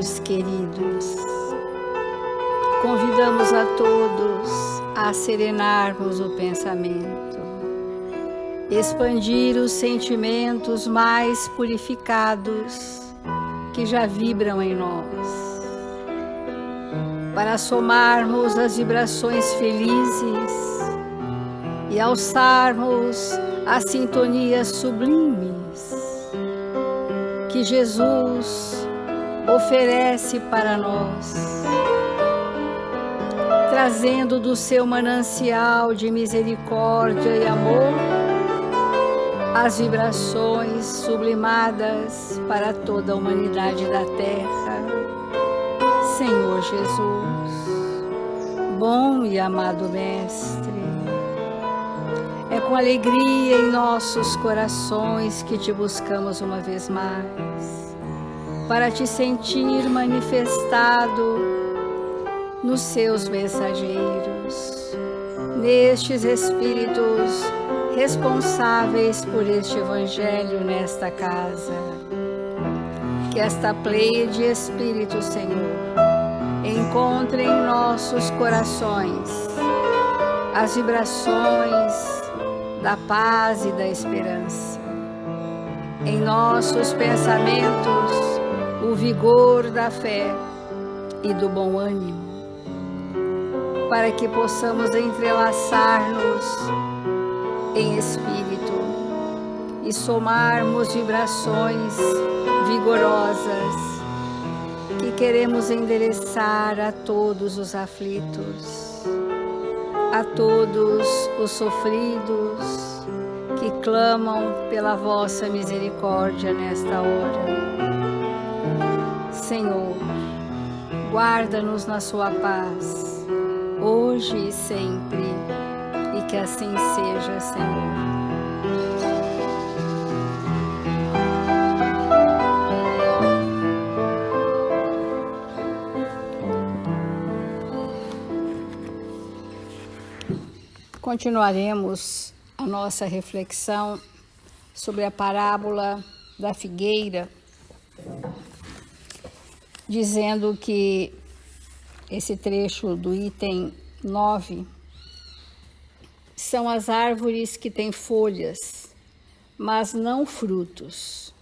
amigos queridos, convidamos a todos a serenarmos o pensamento, expandir os sentimentos mais purificados que já vibram em nós, para somarmos as vibrações felizes e alçarmos as sintonias sublimes que Jesus oferece para nós, trazendo do seu manancial de misericórdia e amor as vibrações sublimadas para toda a humanidade da Terra. Senhor Jesus, bom e amado Mestre, é com alegria em nossos corações que te buscamos uma vez mais, para te sentir manifestado nos seus mensageiros, nestes espíritos responsáveis por este Evangelho nesta casa. Que esta pleia de Espíritos, Senhor, encontre em nossos corações as vibrações da paz e da esperança, em nossos pensamentos o vigor da fé e do bom ânimo, para que possamos entrelaçar-nos em espírito e somarmos vibrações vigorosas que queremos endereçar a todos os aflitos, a todos os sofridos que clamam pela vossa misericórdia nesta hora. Senhor, guarda-nos na sua paz, hoje e sempre, e que assim seja, Senhor. Continuaremos a nossa reflexão sobre a parábola da figueira, dizendo que esse trecho do item 9 são as árvores que têm folhas, mas não frutos.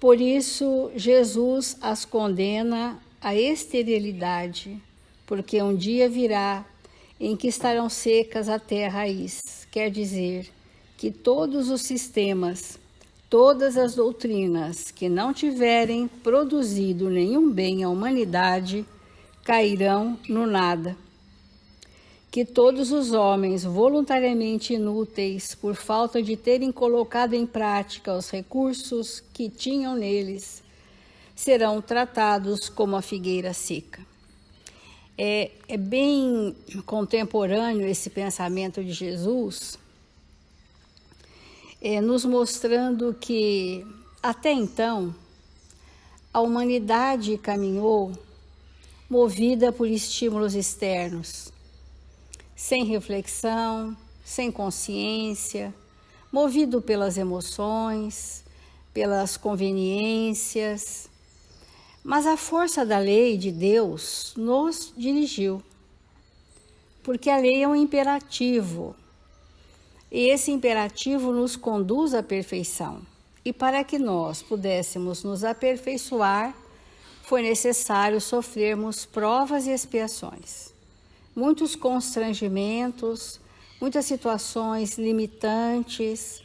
Por isso, Jesus as condena à esterilidade, porque um dia virá em que estarão secas até a raiz. Quer dizer que todos os sistemas, todas as doutrinas que não tiverem produzido nenhum bem à humanidade, cairão no nada. Que todos os homens voluntariamente inúteis, por falta de terem colocado em prática os recursos que tinham neles, serão tratados como a figueira seca. É bem contemporâneo esse pensamento de Jesus, nos mostrando que, até então, a humanidade caminhou movida por estímulos externos, sem reflexão, sem consciência, movido pelas emoções, pelas conveniências. Mas a força da lei de Deus nos dirigiu, porque a lei é um imperativo, e esse imperativo nos conduz à perfeição. E para que nós pudéssemos nos aperfeiçoar, foi necessário sofrermos provas e expiações, muitos constrangimentos, muitas situações limitantes,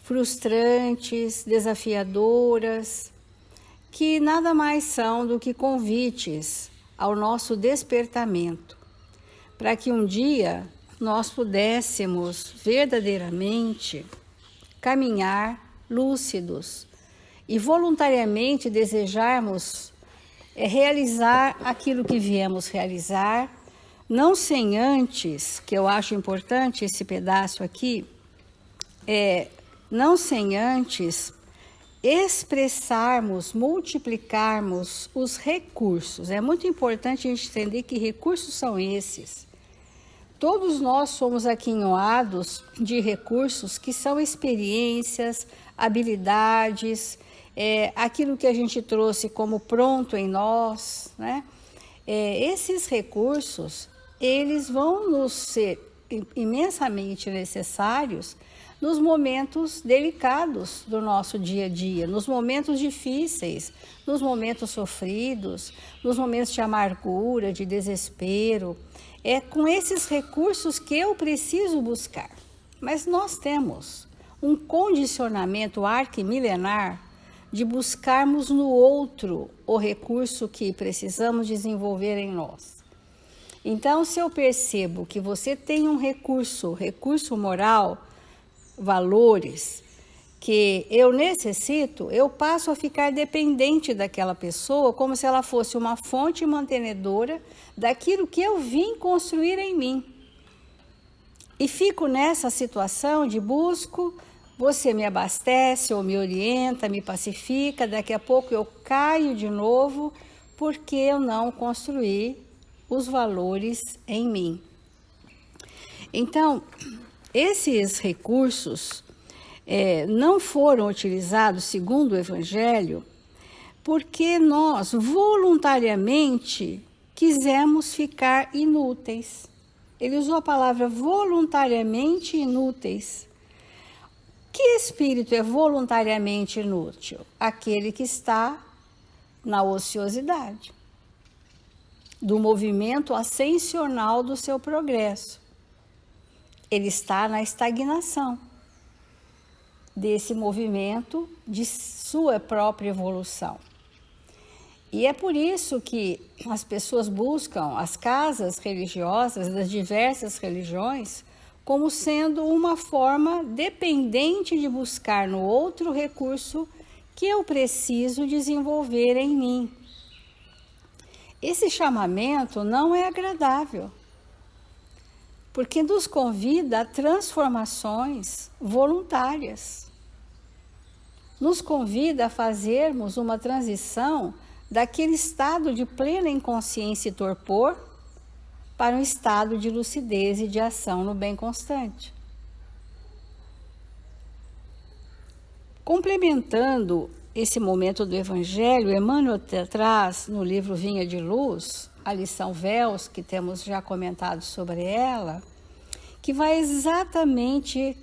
frustrantes, desafiadoras, que nada mais são do que convites ao nosso despertamento, para que um dia nós pudéssemos verdadeiramente caminhar lúcidos e voluntariamente desejarmos realizar aquilo que viemos realizar, não sem antes, que eu acho importante esse pedaço aqui, não sem antes expressarmos, multiplicarmos os recursos. É muito importante a gente entender que recursos são esses. Todos nós somos aquinhoados de recursos que são experiências, habilidades, aquilo que a gente trouxe como pronto em nós, né? Esses recursos, eles vão nos ser imensamente necessários nos momentos delicados do nosso dia a dia, nos momentos difíceis, nos momentos sofridos, nos momentos de amargura, de desespero. É com esses recursos que eu preciso buscar. Mas nós temos um condicionamento arquimilenar de buscarmos no outro o recurso que precisamos desenvolver em nós. Então, se eu percebo que você tem um recurso moral, valores, que eu necessito, eu passo a ficar dependente daquela pessoa como se ela fosse uma fonte mantenedora daquilo que eu vim construir em mim. E fico nessa situação de busco, você me abastece ou me orienta, me pacifica, daqui a pouco eu caio de novo porque eu não construí os valores em mim. Então, esses recursos não foram utilizados segundo o Evangelho porque nós voluntariamente quisemos ficar inúteis. Ele usou a palavra voluntariamente inúteis. Que espírito é voluntariamente inútil? Aquele que está na ociosidade, do movimento ascensional do seu progresso. Ele está na estagnação desse movimento de sua própria evolução. E é por isso que as pessoas buscam as casas religiosas das diversas religiões como sendo uma forma dependente de buscar no outro recurso que eu preciso desenvolver em mim. Esse chamamento não é agradável, porque nos convida a transformações voluntárias. Nos convida a fazermos uma transição daquele estado de plena inconsciência e torpor para um estado de lucidez e de ação no bem constante. Complementando esse momento do Evangelho, Emmanuel traz no livro Vinha de Luz, a lição Véus, que temos já comentado sobre ela, que vai exatamente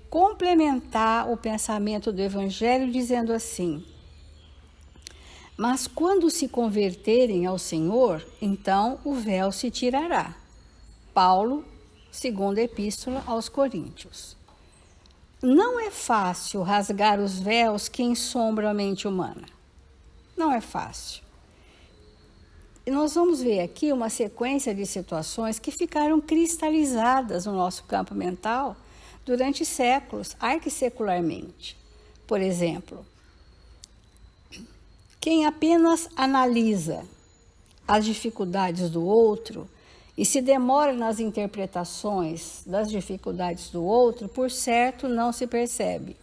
complementar o pensamento do Evangelho, dizendo assim: mas quando se converterem ao Senhor, então o véu se tirará. Paulo, segunda epístola aos Coríntios. Não é fácil rasgar os véus que ensombram a mente humana. Não é fácil. E nós vamos ver aqui uma sequência de situações que ficaram cristalizadas no nosso campo mental durante séculos, arquissecularmente. Por exemplo, quem apenas analisa as dificuldades do outro e se demora nas interpretações das dificuldades do outro, por certo, não se percebe.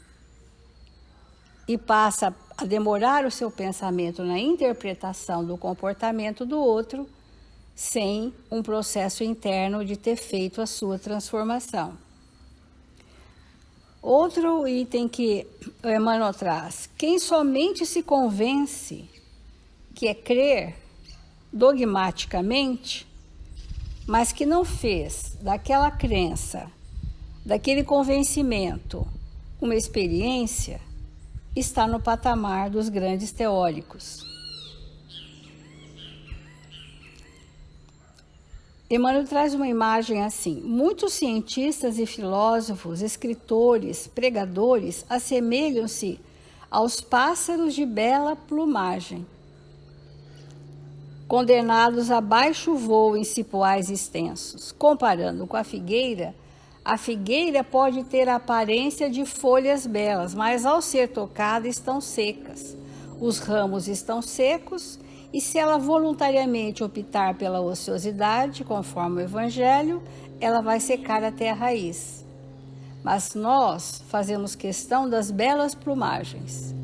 E passa a demorar o seu pensamento na interpretação do comportamento do outro, sem um processo interno de ter feito a sua transformação. Outro item que o Emmanuel traz: quem somente se convence, que é crer dogmaticamente, mas que não fez daquela crença, daquele convencimento, uma experiência, está no patamar dos grandes teóricos. Emmanuel traz uma imagem assim: muitos cientistas e filósofos, escritores, pregadores assemelham-se aos pássaros de bela plumagem, condenados a baixo voo em cipoais extensos. Comparando com a figueira pode ter a aparência de folhas belas, mas ao ser tocada estão secas. Os ramos estão secos e se ela voluntariamente optar pela ociosidade, conforme o Evangelho, ela vai secar até a raiz. Mas nós fazemos questão das belas plumagens,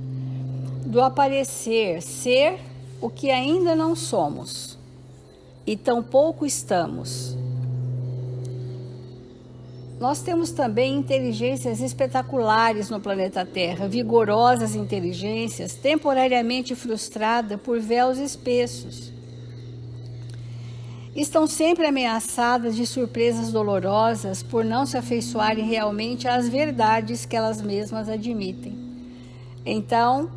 do aparecer ser o que ainda não somos e tampouco estamos. nós temos também inteligências espetaculares no planeta Terra, vigorosas inteligências temporariamente frustradas por véus espessos. Estão sempre ameaçadas de surpresas dolorosas por não se afeiçoarem realmente às verdades que elas mesmas admitem. Então,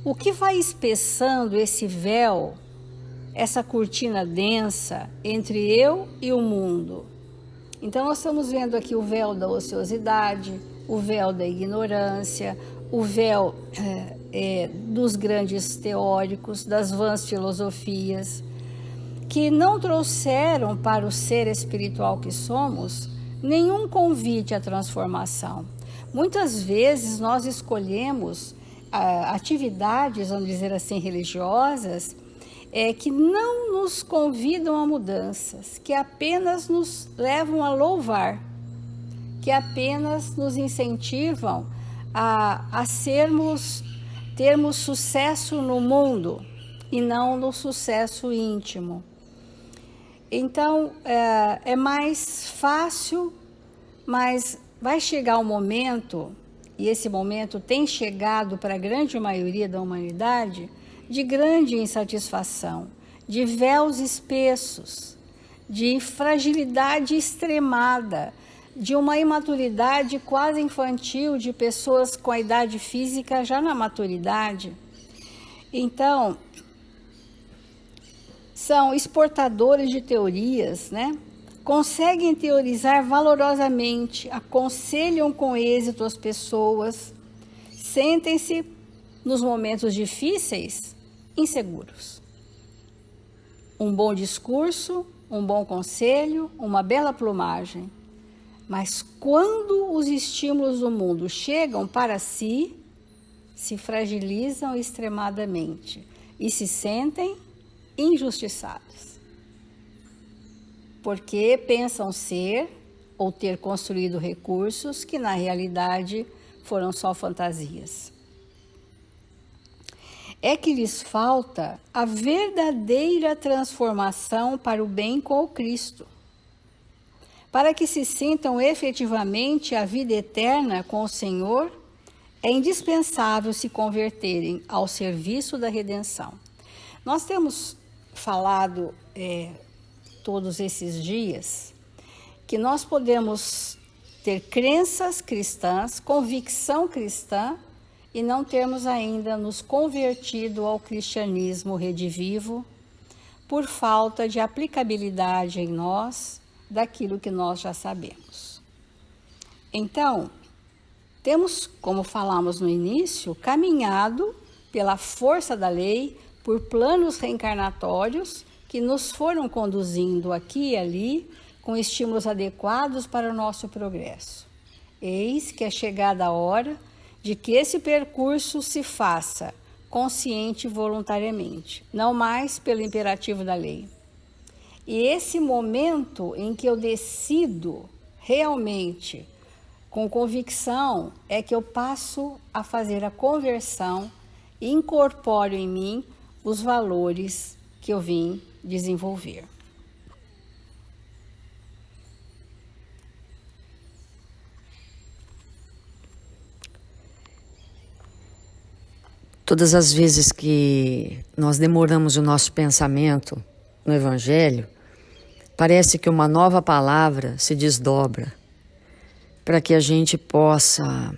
o que vai espessando esse véu, essa cortina densa entre eu e o mundo? Então, nós estamos vendo aqui o véu da ociosidade, o véu da ignorância, o véu dos grandes teóricos, das vãs filosofias, que não trouxeram para o ser espiritual que somos nenhum convite à transformação. Muitas vezes nós escolhemos atividades, vamos dizer assim, religiosas, que não nos convidam a mudanças, que apenas nos levam a louvar, que apenas nos incentivam a termos sucesso no mundo e não no sucesso íntimo. Então, é mais fácil, mas vai chegar um momento, e esse momento tem chegado para a grande maioria da humanidade, de grande insatisfação, de véus espessos, de fragilidade extremada, de uma imaturidade quase infantil de pessoas com a idade física já na maturidade. Então, são exportadores de teorias, né? Conseguem teorizar valorosamente, aconselham com êxito as pessoas, sentem-se, nos momentos difíceis, inseguros. Um bom discurso, um bom conselho, uma bela plumagem. Mas quando os estímulos do mundo chegam para si, se fragilizam extremadamente e se sentem injustiçados, porque pensam ser ou ter construído recursos que na realidade foram só fantasias. É que lhes falta a verdadeira transformação para o bem com o Cristo, para que se sintam efetivamente a vida eterna com o Senhor. É indispensável se converterem ao serviço da redenção. Nós temos falado todos esses dias que nós podemos ter crenças cristãs, convicção cristã e não termos ainda nos convertido ao cristianismo redivivo por falta de aplicabilidade em nós daquilo que nós já sabemos. Então, temos, como falamos no início, caminhado pela força da lei, por planos reencarnatórios que nos foram conduzindo aqui e ali com estímulos adequados para o nosso progresso. Eis que é chegada a hora de que esse percurso se faça consciente e voluntariamente, não mais pelo imperativo da lei. E esse momento em que eu decido realmente, com convicção, é que eu passo a fazer a conversão e incorporo em mim os valores que eu vim desenvolver. Todas as vezes que nós demoramos o nosso pensamento no Evangelho, parece que uma nova palavra se desdobra para que a gente possa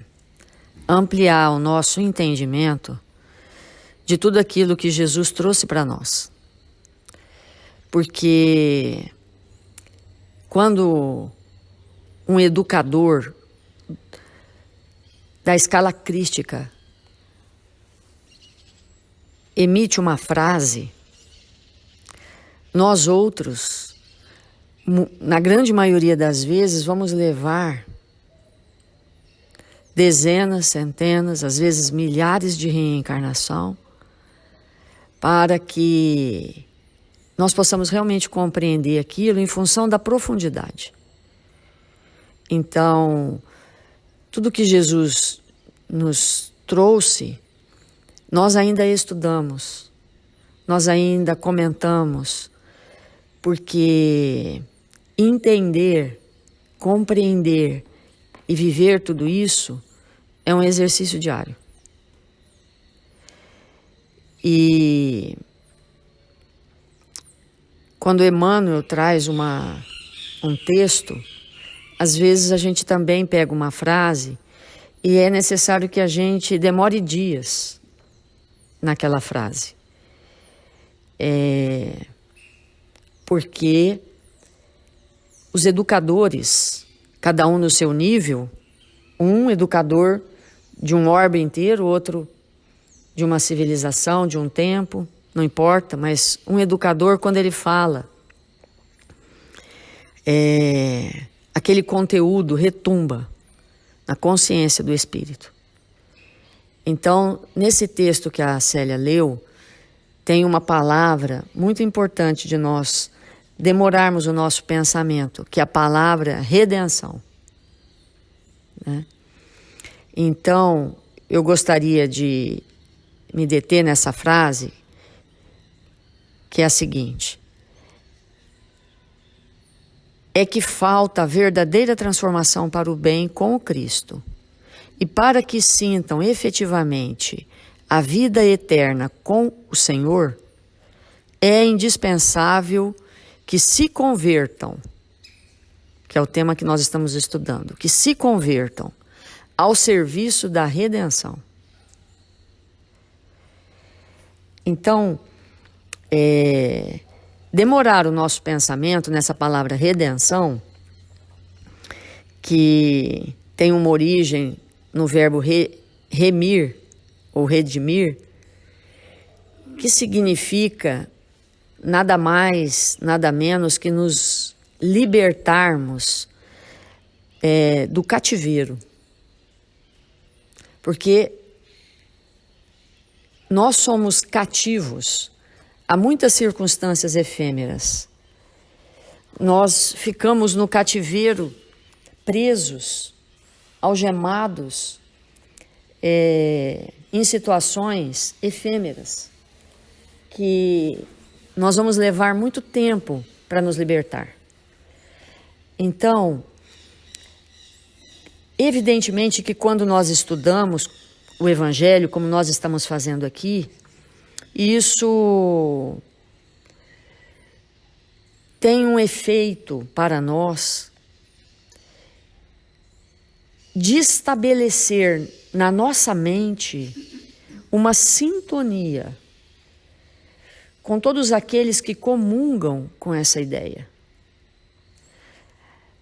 ampliar o nosso entendimento de tudo aquilo que Jesus trouxe para nós. Porque quando um educador da escala crística emite uma frase, nós outros, na grande maioria das vezes, vamos levar dezenas, centenas, às vezes milhares de reencarnação para que nós possamos realmente compreender aquilo em função da profundidade. Então, tudo que Jesus nos trouxe, nós ainda estudamos, nós ainda comentamos, porque entender compreender e viver tudo isso é um exercício diário. E quando Emmanuel traz um texto, às vezes a gente também pega uma frase e é necessário que a gente demore dias naquela frase. Porque os educadores, cada um no seu nível, um educador de um orbe inteiro, outro de uma civilização, de um tempo, não importa, mas um educador, quando ele fala, aquele conteúdo retumba na consciência do espírito. Então, nesse texto que a Célia leu, tem uma palavra muito importante de nós demorarmos o nosso pensamento, que é a palavra redenção, né? Então, eu gostaria de me deter nessa frase, que é a seguinte: é que falta a verdadeira transformação para o bem com o Cristo. E para que sintam efetivamente a vida eterna com o Senhor, é indispensável que se convertam, que é o tema que nós estamos estudando, que se convertam ao serviço da redenção. Então, demorar o nosso pensamento nessa palavra redenção, que tem uma origem no verbo remir ou redimir, que significa nada mais, nada menos que nos libertarmos do cativeiro. Porque nós somos cativos a muitas circunstâncias efêmeras. Nós ficamos no cativeiro presos, algemados, em situações efêmeras, que nós vamos levar muito tempo para nos libertar. Então, evidentemente que quando nós estudamos o Evangelho, como nós estamos fazendo aqui, isso tem um efeito para nós de estabelecer na nossa mente uma sintonia com todos aqueles que comungam com essa ideia.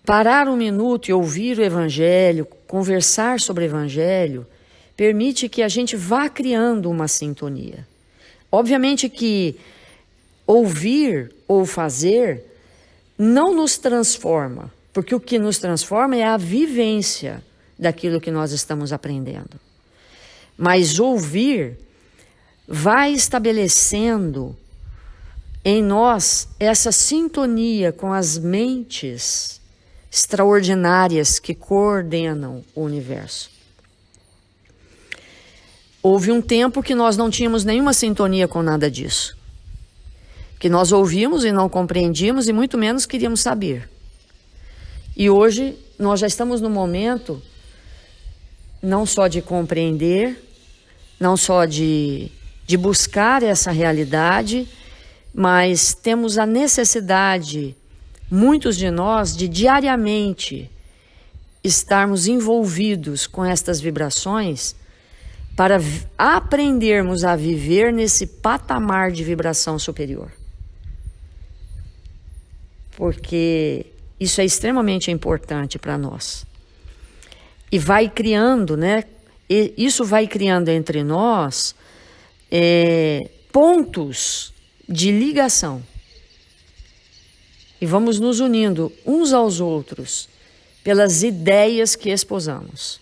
Parar um minuto e ouvir o Evangelho, conversar sobre o Evangelho, permite que a gente vá criando uma sintonia. Obviamente que ouvir ou fazer não nos transforma, porque o que nos transforma é a vivência daquilo que nós estamos aprendendo. Mas ouvir vai estabelecendo em nós essa sintonia com as mentes extraordinárias que coordenam o universo. Houve um tempo que nós não tínhamos nenhuma sintonia com nada disso. Que nós ouvíamos e não compreendíamos e muito menos queríamos saber. E hoje nós já estamos no momento não só de compreender, não só de buscar essa realidade, mas temos a necessidade, muitos de nós, de diariamente estarmos envolvidos com estas vibrações para aprendermos a viver nesse patamar de vibração superior. Porque isso é extremamente importante para nós. E vai criando, né? Isso vai criando entre nós pontos de ligação. E vamos nos unindo uns aos outros pelas ideias que esposamos.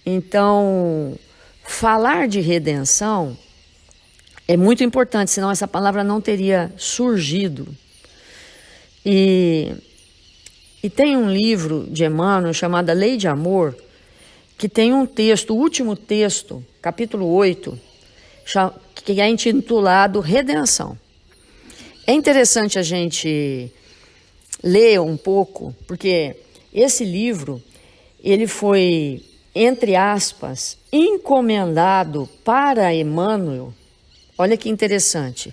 Então, falar de redenção é muito importante, senão essa palavra não teria surgido. E tem um livro de Emmanuel chamado A Lei de Amor, que tem um texto, o último texto, capítulo 8, que é intitulado Redenção. É interessante a gente ler um pouco, porque esse livro, ele foi, entre aspas, encomendado para Emmanuel, olha que interessante,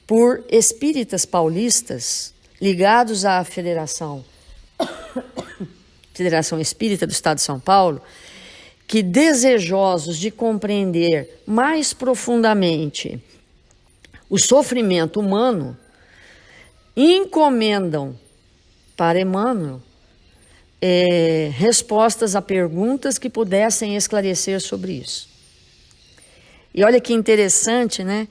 por espíritas paulistas ligados à Federação Espírita do Estado de São Paulo, que desejosos de compreender mais profundamente o sofrimento humano, encomendam para Emmanuel respostas a perguntas que pudessem esclarecer sobre isso. E olha que interessante, né?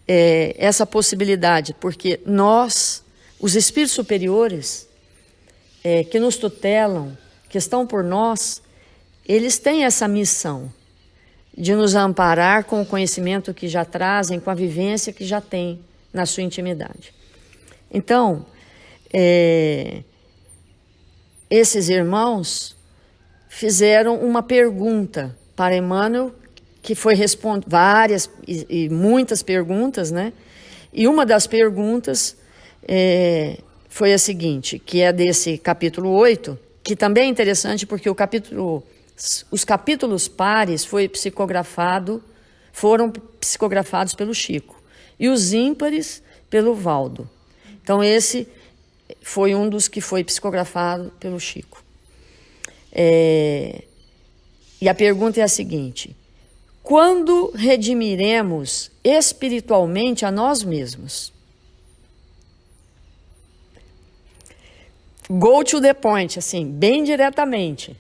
Essa possibilidade, porque nós, os espíritos superiores que nos tutelam, que estão por nós, eles têm essa missão de nos amparar com o conhecimento que já trazem, com a vivência que já têm na sua intimidade. Então, esses irmãos fizeram uma pergunta para Emmanuel, que foi respondida, várias e muitas perguntas, né? E uma das perguntas foi a seguinte, que é desse capítulo 8, que também é interessante porque os capítulos pares foram psicografados pelo Chico, e os ímpares pelo Valdo. Então esse foi um dos que foi psicografado pelo Chico. E a pergunta é a seguinte: quando redimiremos espiritualmente a nós mesmos? Go to the point, assim, bem diretamente,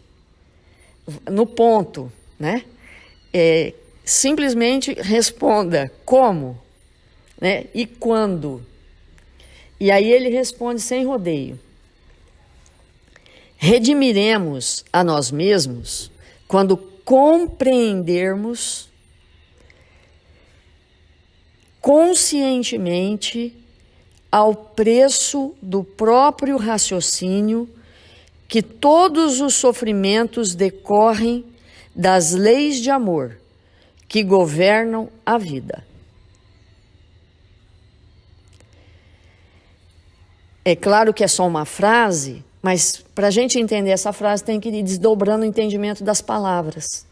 no ponto, né? Simplesmente responda como, né? E quando. E aí ele responde sem rodeio. Redimiremos a nós mesmos quando compreendermos conscientemente, ao preço do próprio raciocínio, que todos os sofrimentos decorrem das leis de amor que governam a vida. É claro que é só uma frase, mas para a gente entender essa frase tem que ir desdobrando o entendimento das palavras,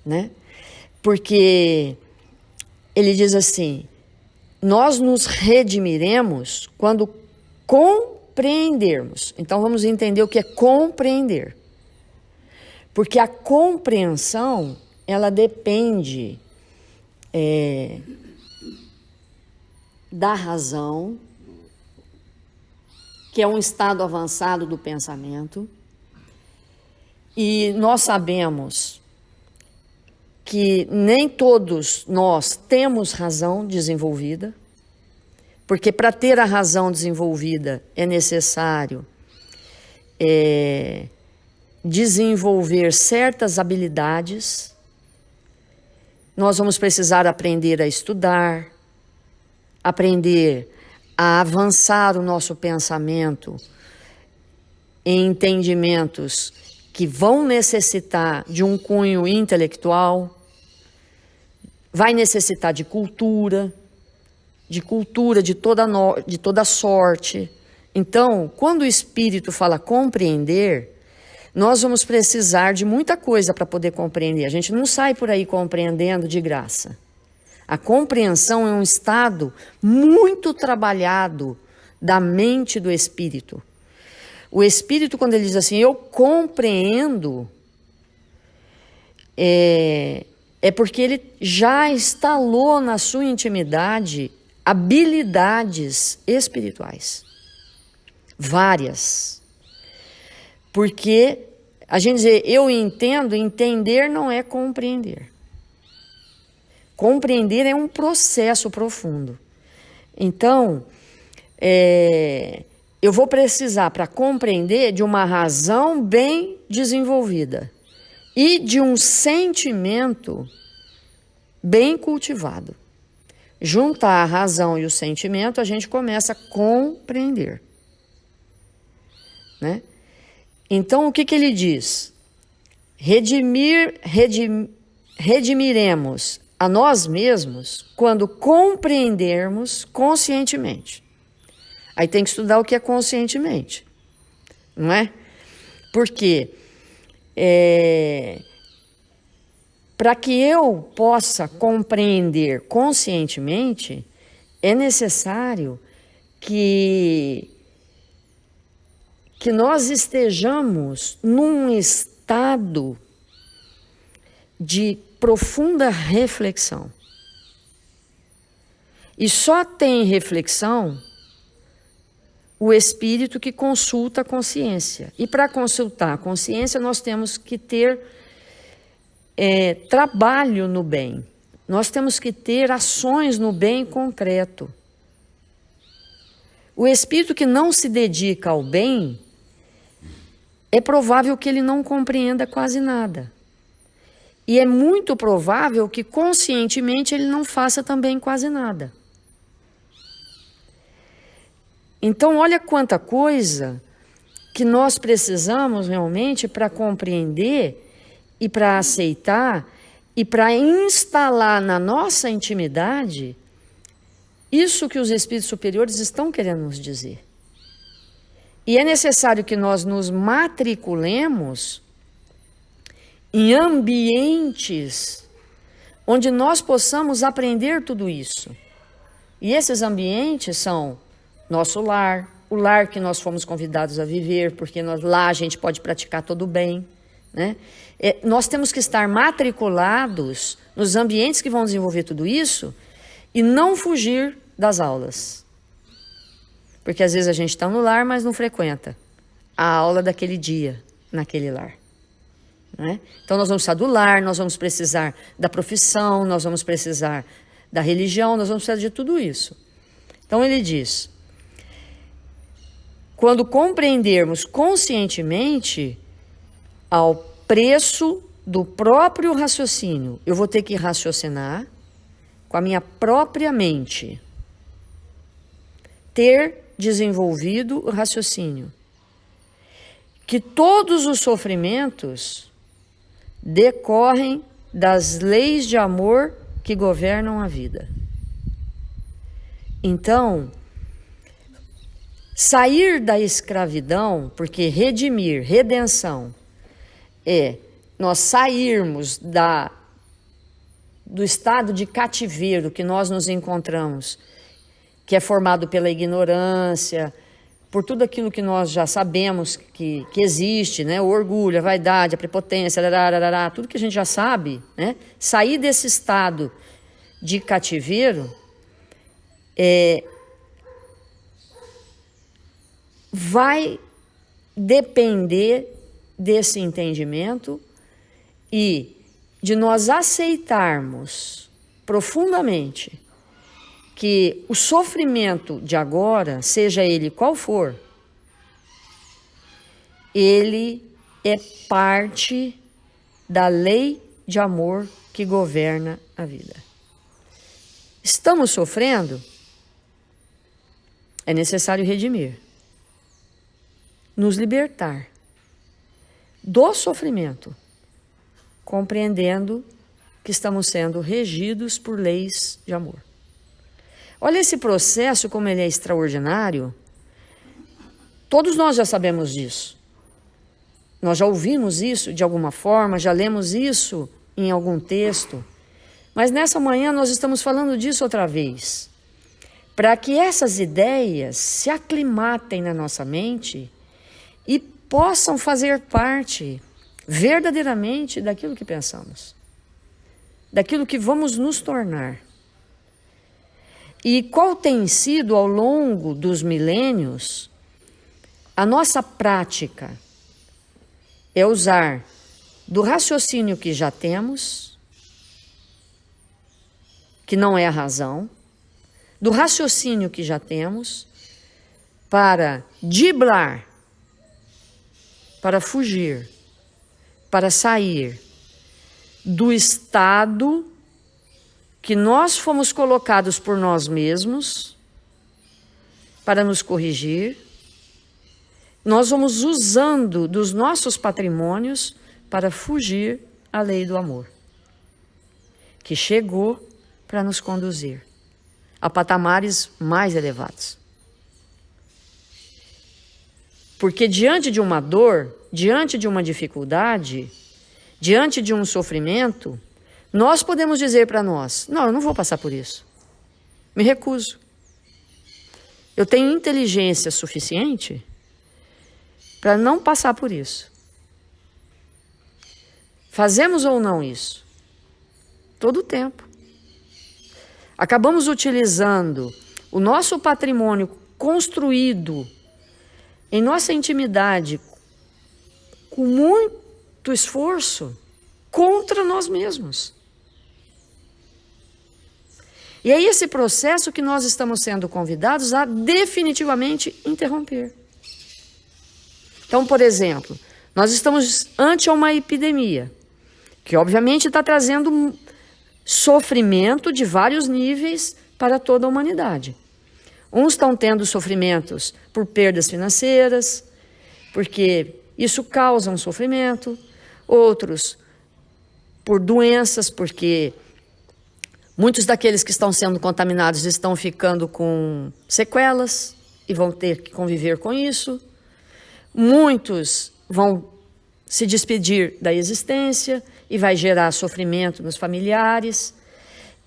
né? Porque ele diz assim: nós nos redimiremos quando compreendermos. Então vamos entender o que é compreender. Porque a compreensão, ela depende da razão, que é um estado avançado do pensamento, e nós sabemos que nem todos nós temos razão desenvolvida, porque para ter a razão desenvolvida é necessário desenvolver certas habilidades. Nós vamos precisar aprender a estudar, aprender a avançar o nosso pensamento em entendimentos que vão necessitar de um cunho intelectual, vai necessitar de cultura de toda sorte. Então, quando o Espírito fala compreender, nós vamos precisar de muita coisa para poder compreender. A gente não sai por aí compreendendo de graça. A compreensão é um estado muito trabalhado da mente do Espírito. O Espírito, quando ele diz assim, eu compreendo, é porque ele já instalou na sua intimidade habilidades espirituais. Várias. Porque a gente dizer eu entendo, entender não é compreender. Compreender é um processo profundo. Então, eu vou precisar, para compreender, de uma razão bem desenvolvida e de um sentimento bem cultivado. Juntar a razão e o sentimento, a gente começa a compreender, né? Então, o que ele diz? Redimiremos a nós mesmos quando compreendermos conscientemente. Aí tem que estudar o que é conscientemente, não é? Porque para que eu possa compreender conscientemente, é necessário que nós estejamos num estado de profunda reflexão. E só tem reflexão o espírito que consulta a consciência. E para consultar a consciência, nós temos que ter trabalho no bem. Nós temos que ter ações no bem concreto. O espírito que não se dedica ao bem, é provável que ele não compreenda quase nada. E é muito provável que conscientemente ele não faça também quase nada. Então, olha quanta coisa que nós precisamos realmente para compreender e para aceitar e para instalar na nossa intimidade isso que os espíritos superiores estão querendo nos dizer. E é necessário que nós nos matriculemos em ambientes onde nós possamos aprender tudo isso. E esses ambientes são nosso lar, o lar que nós fomos convidados a viver, porque lá a gente pode praticar todo o bem, né? Nós temos que estar matriculados nos ambientes que vão desenvolver tudo isso e não fugir das aulas. Porque às vezes a gente está no lar, mas não frequenta a aula daquele dia, naquele lar. Né? Então nós vamos estar do lar, nós vamos precisar da profissão, nós vamos precisar da religião, nós vamos precisar de tudo isso. Então ele diz, quando compreendermos conscientemente, ao preço do próprio raciocínio, eu vou ter que raciocinar com a minha própria mente, ter desenvolvido o raciocínio, que todos os sofrimentos decorrem das leis de amor que governam a vida. Então, sair da escravidão, porque redimir, redenção, é nós sairmos do estado de cativeiro que nós nos encontramos, que é formado pela ignorância, por tudo aquilo que nós já sabemos que existe, né? O orgulho, a vaidade, a prepotência, tudo que a gente já sabe, né? Sair desse estado de cativeiro vai depender desse entendimento e de nós aceitarmos profundamente que o sofrimento de agora, seja ele qual for, ele é parte da lei de amor que governa a vida. Estamos sofrendo? É necessário redimir, nos libertar do sofrimento, compreendendo que estamos sendo regidos por leis de amor. Olha esse processo, como ele é extraordinário. Todos nós já sabemos disso. Nós já ouvimos isso de alguma forma, já lemos isso em algum texto. Mas nessa manhã nós estamos falando disso outra vez. Para que essas ideias se aclimatem na nossa mente e possam fazer parte verdadeiramente daquilo que pensamos, daquilo que vamos nos tornar. E qual tem sido, ao longo dos milênios, a nossa prática? É usar do raciocínio que já temos, que não é a razão, do raciocínio que já temos, para driblar, para fugir, para sair do estado que nós fomos colocados por nós mesmos para nos corrigir. Nós vamos usando dos nossos patrimônios para fugir à lei do amor, que chegou para nos conduzir a patamares mais elevados. Porque diante de uma dor, diante de uma dificuldade, diante de um sofrimento, nós podemos dizer para nós: não, eu não vou passar por isso. Me recuso. Eu tenho inteligência suficiente para não passar por isso. Fazemos ou não isso? Todo o tempo. Acabamos utilizando o nosso patrimônio construído em nossa intimidade com muito esforço contra nós mesmos. E é esse processo que nós estamos sendo convidados a definitivamente interromper. Então, por exemplo, nós estamos ante uma epidemia, que obviamente está trazendo sofrimento de vários níveis para toda a humanidade. Uns estão tendo sofrimentos por perdas financeiras, porque isso causa um sofrimento. Outros por doenças, porque muitos daqueles que estão sendo contaminados estão ficando com sequelas e vão ter que conviver com isso. Muitos vão se despedir da existência e vai gerar sofrimento nos familiares.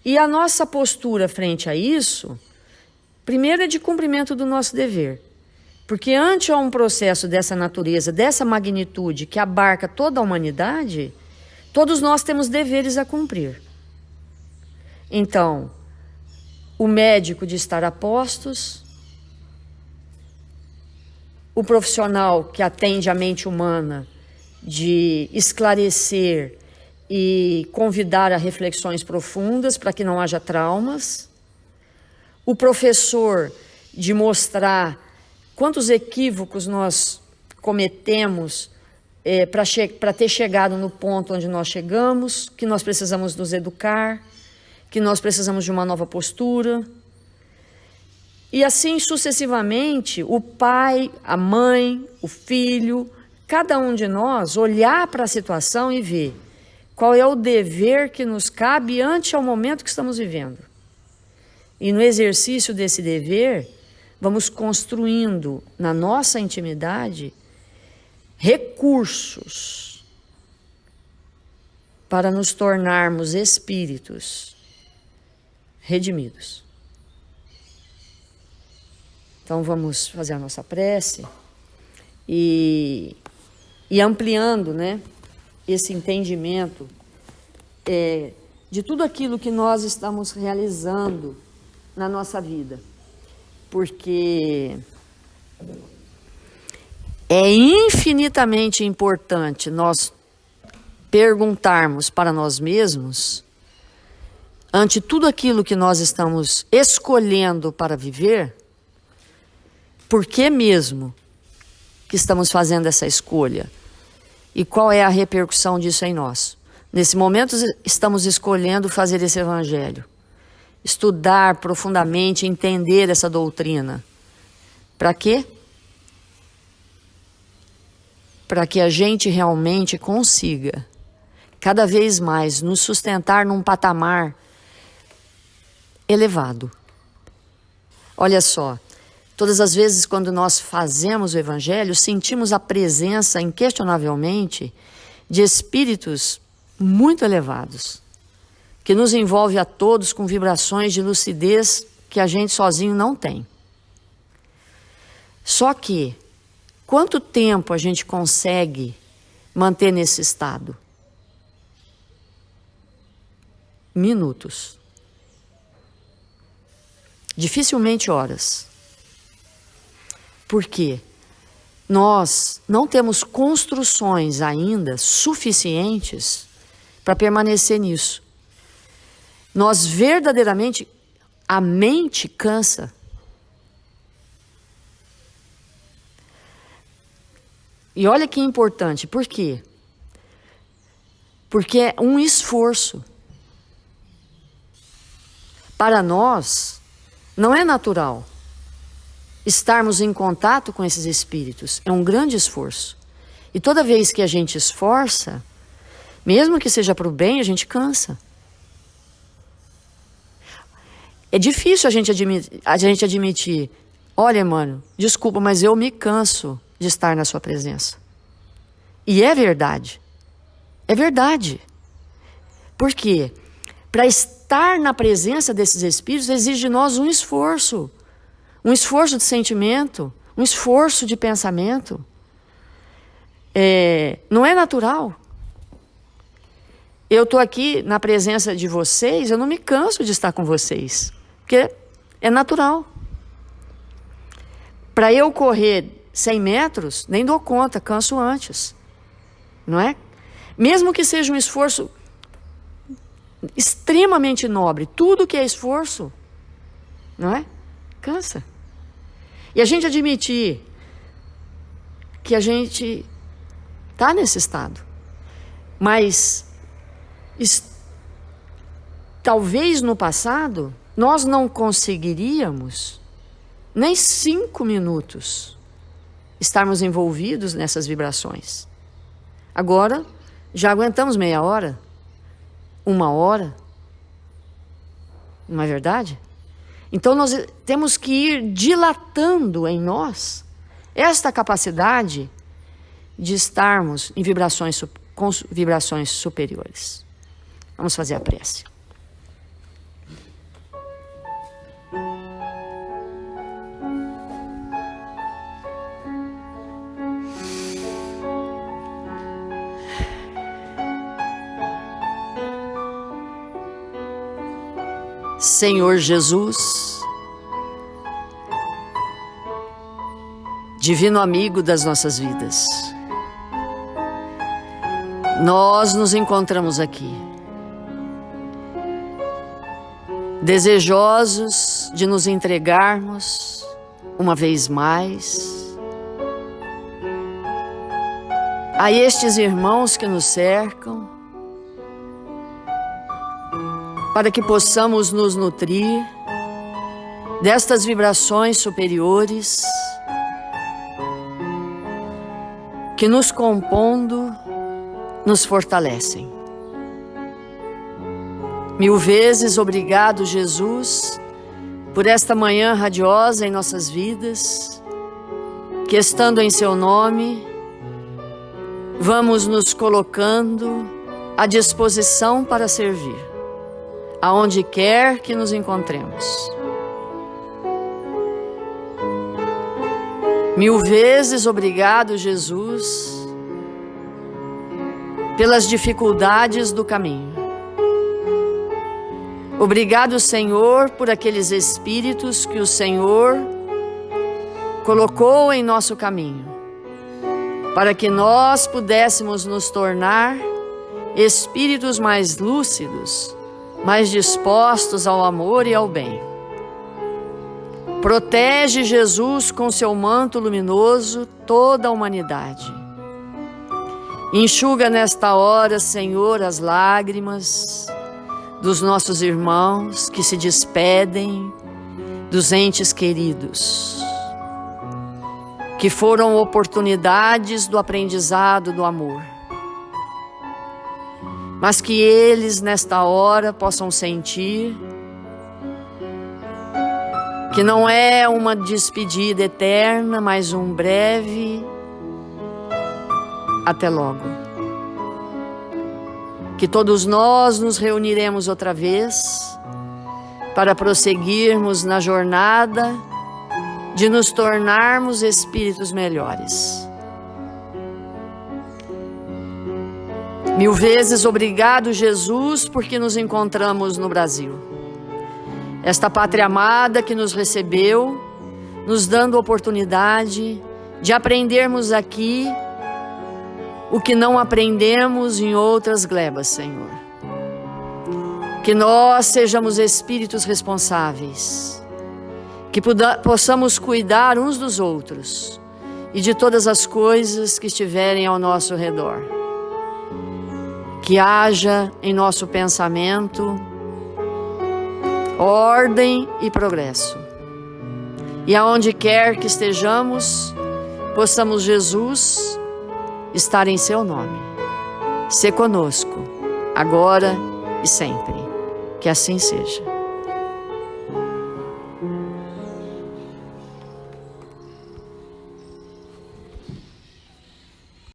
E a nossa postura frente a isso, primeiro, é de cumprimento do nosso dever. Porque ante um processo dessa natureza, dessa magnitude que abarca toda a humanidade, todos nós temos deveres a cumprir. Então, o médico de estar a postos, o profissional que atende a mente humana de esclarecer e convidar a reflexões profundas para que não haja traumas, o professor de mostrar quantos equívocos nós cometemos para ter chegado no ponto onde nós chegamos, que nós precisamos nos educar, que nós precisamos de uma nova postura. E assim sucessivamente, o pai, a mãe, o filho, cada um de nós olhar para a situação e ver qual é o dever que nos cabe ante ao momento que estamos vivendo. E no exercício desse dever, vamos construindo na nossa intimidade recursos para nos tornarmos espíritos redimidos. Então vamos fazer a nossa prece e ampliando, né, esse entendimento de tudo aquilo que nós estamos realizando na nossa vida. Porque é infinitamente importante nós perguntarmos para nós mesmos, ante tudo aquilo que nós estamos escolhendo para viver, por que mesmo que estamos fazendo essa escolha? E qual é a repercussão disso em nós? Nesse momento estamos escolhendo fazer esse evangelho, estudar profundamente, entender essa doutrina. Para quê? Para que a gente realmente consiga cada vez mais nos sustentar num patamar elevado. Olha só, todas as vezes quando nós fazemos o evangelho, sentimos a presença, inquestionavelmente, de espíritos muito elevados, que nos envolve a todos com vibrações de lucidez que a gente sozinho não tem. Só que, quanto tempo a gente consegue manter nesse estado? Minutos. Dificilmente horas. Por quê? Nós não temos construções ainda suficientes para permanecer nisso. Nós verdadeiramente, a mente cansa. E olha que importante, por quê? Porque é um esforço. Para nós, não é natural estarmos em contato com esses espíritos. É um grande esforço. E toda vez que a gente esforça, mesmo que seja para o bem, a gente cansa. É difícil a gente admitir, olha, mano, desculpa, mas eu me canso de estar na sua presença. E é verdade. É verdade. Por quê? Para estar na presença desses espíritos exige de nós um esforço de sentimento, um esforço de pensamento. Não é natural. Eu estou aqui na presença de vocês, eu não me canso de estar com vocês, porque é natural. Para eu correr 100 metros, nem dou conta, canso antes. Não é? Mesmo que seja um esforço extremamente nobre, tudo que é esforço, não é? Cansa. E a gente admitir que a gente está nesse estado, mas talvez no passado nós não conseguiríamos nem 5 minutos estarmos envolvidos nessas vibrações. Agora já aguentamos meia hora, 1 hora, não é verdade? Então nós temos que ir dilatando em nós esta capacidade de estarmos em com vibrações superiores. Vamos fazer a prece. Senhor Jesus, divino amigo das nossas vidas, nós nos encontramos aqui, desejosos de nos entregarmos uma vez mais a estes irmãos que nos cercam, para que possamos nos nutrir destas vibrações superiores que, nos compondo, nos fortalecem. 1000 vezes obrigado, Jesus, por esta manhã radiosa em nossas vidas, que, estando em seu nome, vamos nos colocando à disposição para servir, aonde quer que nos encontremos. 1000 vezes obrigado, Jesus, pelas dificuldades do caminho. Obrigado, Senhor, por aqueles espíritos que o Senhor colocou em nosso caminho, para que nós pudéssemos nos tornar espíritos mais lúcidos, mais dispostos ao amor e ao bem. Protege, Jesus, com seu manto luminoso toda a humanidade. Enxuga nesta hora, Senhor, as lágrimas dos nossos irmãos que se despedem dos entes queridos, que foram oportunidades do aprendizado do amor, mas que eles nesta hora possam sentir que não é uma despedida eterna, mas um breve até logo. Que todos nós nos reuniremos outra vez para prosseguirmos na jornada de nos tornarmos espíritos melhores. 1000 vezes obrigado, Jesus, porque nos encontramos no Brasil. Esta pátria amada que nos recebeu, nos dando a oportunidade de aprendermos aqui o que não aprendemos em outras glebas, Senhor. Que nós sejamos espíritos responsáveis, que possamos cuidar uns dos outros e de todas as coisas que estiverem ao nosso redor. Que haja em nosso pensamento ordem e progresso. E aonde quer que estejamos, possamos, Jesus, estar em seu nome. Sê conosco, agora e sempre. Que assim seja.